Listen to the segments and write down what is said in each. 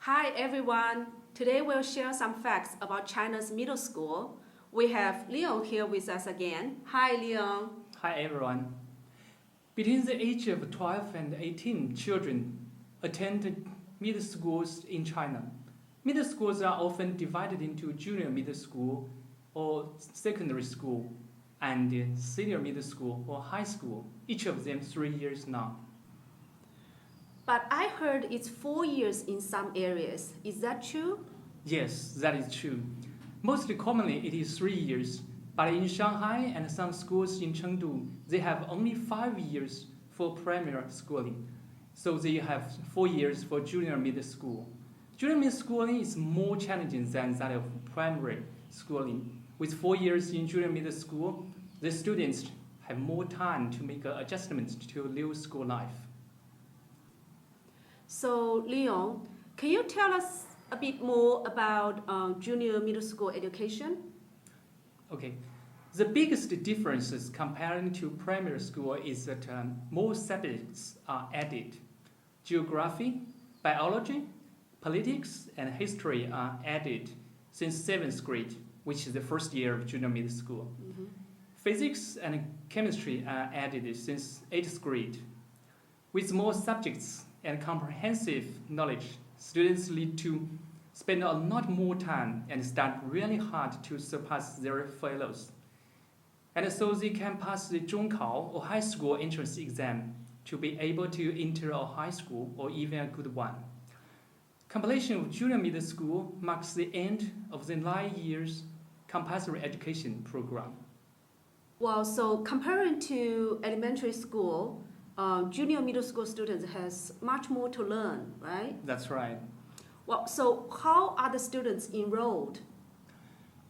Hi everyone. Today we'll share some facts about China's middle school. We have Leon here with us again. Hi Leon. Hi everyone. Between the age of 12 and 18, children attend middle schools in China. Middle schools are often divided into junior middle school or secondary school and senior middle school or high school, each of them 3 years long. But I heard it's 4 years in some areas. Is that true? Yes, that is true. Most commonly, it is 3 years, but in Shanghai and some schools in Chengdu, they have only 5 years for primary schooling. So they have 4 years for junior middle school. Junior middle schooling is more challenging than that of primary schooling. With 4 years in junior middle school, the students have more time to make adjustments to new school life. So Leon, can you tell us a bit more about junior middle school education? Okay. The biggest differences comparing to primary school is that more subjects are added. Geography, biology, politics, and history are added since 7th grade, which is the first year of junior middle school. Mm-hmm. Physics and chemistry are added since 8th grade. With more subjects and comprehensive knowledge, students need to spend a lot more time and study really hard to surpass their fellows. And so they can pass the Zhongkao or high school entrance exam to be able to enter a high school or even a good one. Completion of junior middle school marks the end of the 9 years compulsory education program. Well, so comparing to elementary school, junior middle school students has much more to learn, right? That's right. Well, so how are the students enrolled?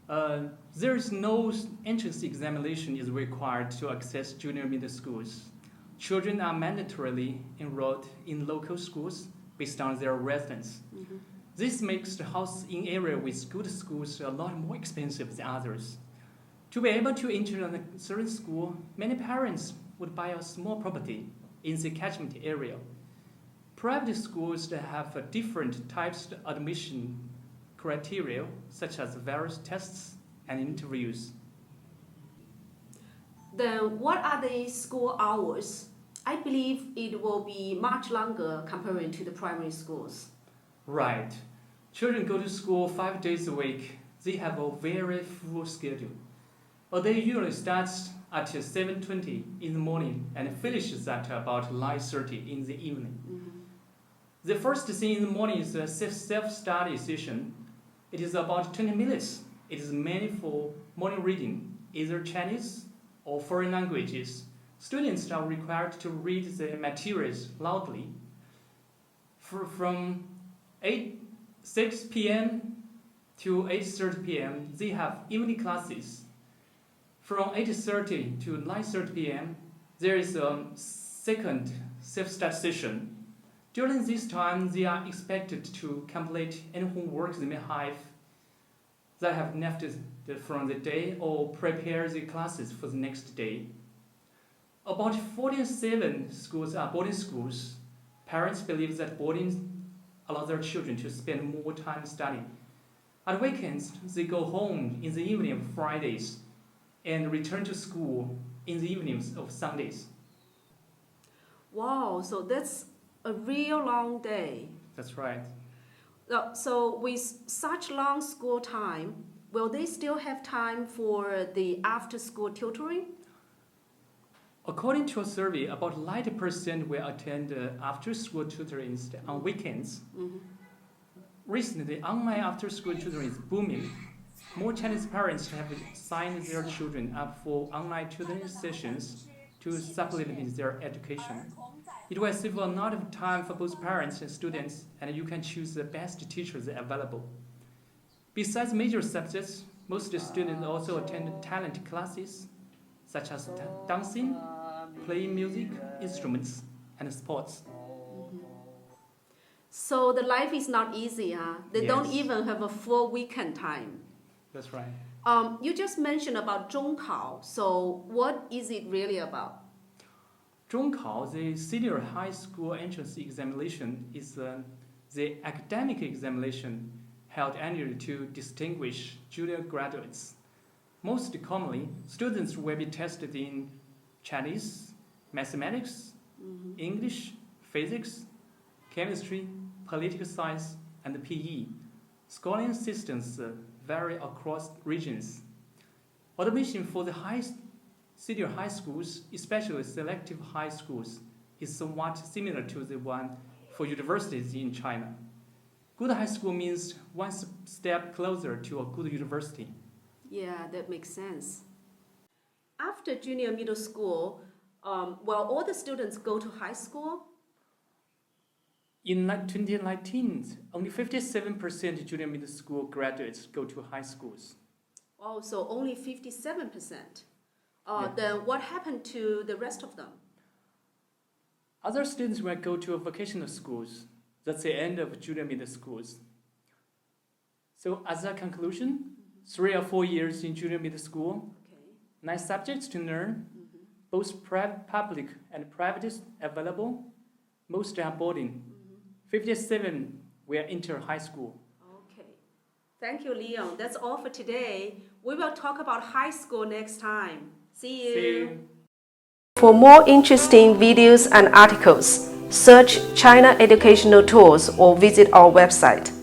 There is no entrance examination is required to access junior middle schools. Children are mandatorily enrolled in local schools based on their residence. Mm-hmm. This makes the house in area with good schools a lot more expensive than others. To be able to enter a certain school, many parents would buy a small property in the catchment area. Private schools that have different types of admission criteria, such as various tests and interviews. Then what are the school hours? I believe it will be much longer comparing to the primary schools. Right. Children go to school 5 days a week. They have a very full schedule. A day usually starts at 7:20 in the morning and finishes at about 9:30 in the evening. Mm-hmm. The first thing in the morning is a self-study session. It is about 20 minutes. It is mainly for morning reading, either Chinese or foreign languages. Students are required to read the materials loudly. From 6 p.m. to 8:30 p.m., they have evening classes. From 8:30 to 9:30 p.m., there is a second self-study session. During this time, they are expected to complete any homework they may have that have left from the day or prepare the classes for the next day. About 47 schools are boarding schools. Parents believe that boarding allows their children to spend more time studying. On weekends, they go home in the evening of Fridays and return to school in the evenings of Sundays. Wow, so that's a real long day. That's right. So with such long school time, will they still have time for the after-school tutoring? According to a survey, about 90% will attend after-school tutoring on weekends. Mm-hmm. Recently, online after-school tutoring is booming. More Chinese parents have signed their children up for online tutoring sessions to supplement their education. It will save a lot of time for both parents and students, and you can choose the best teachers available. Besides major subjects, most students also attend talent classes, such as dancing, playing music, instruments, and sports. Mm-hmm. So the life is not easy, huh? They don't even have a full weekend time. That's right. You just mentioned about Zhongkao. So what is it really about? Zhongkao, the senior high school entrance examination, is the academic examination held annually to distinguish junior graduates. Most commonly, students will be tested in Chinese, mathematics, English, physics, chemistry, political science, and PE. Scoring systems vary across regions. Admission for the senior high schools, especially selective high schools, is somewhat similar to the one for universities in China. Good high school means one step closer to a good university. Yeah, that makes sense. After junior middle school, will all the students go to high school? In 2019, only 57% junior middle school graduates go to high schools. Oh, so only 57%. Yeah. Then what happened to the rest of them? Other students will go to vocational schools. That's the end of junior middle schools. So as a conclusion, 3 or 4 years in junior middle school, Okay. 9 subjects to learn, both public and private available, most are boarding. 57 will enter high school. Okay. Thank you, Leon. That's all for today. We will talk about high school next time. See you. See you. For more interesting videos and articles, search China Educational Tools or visit our website.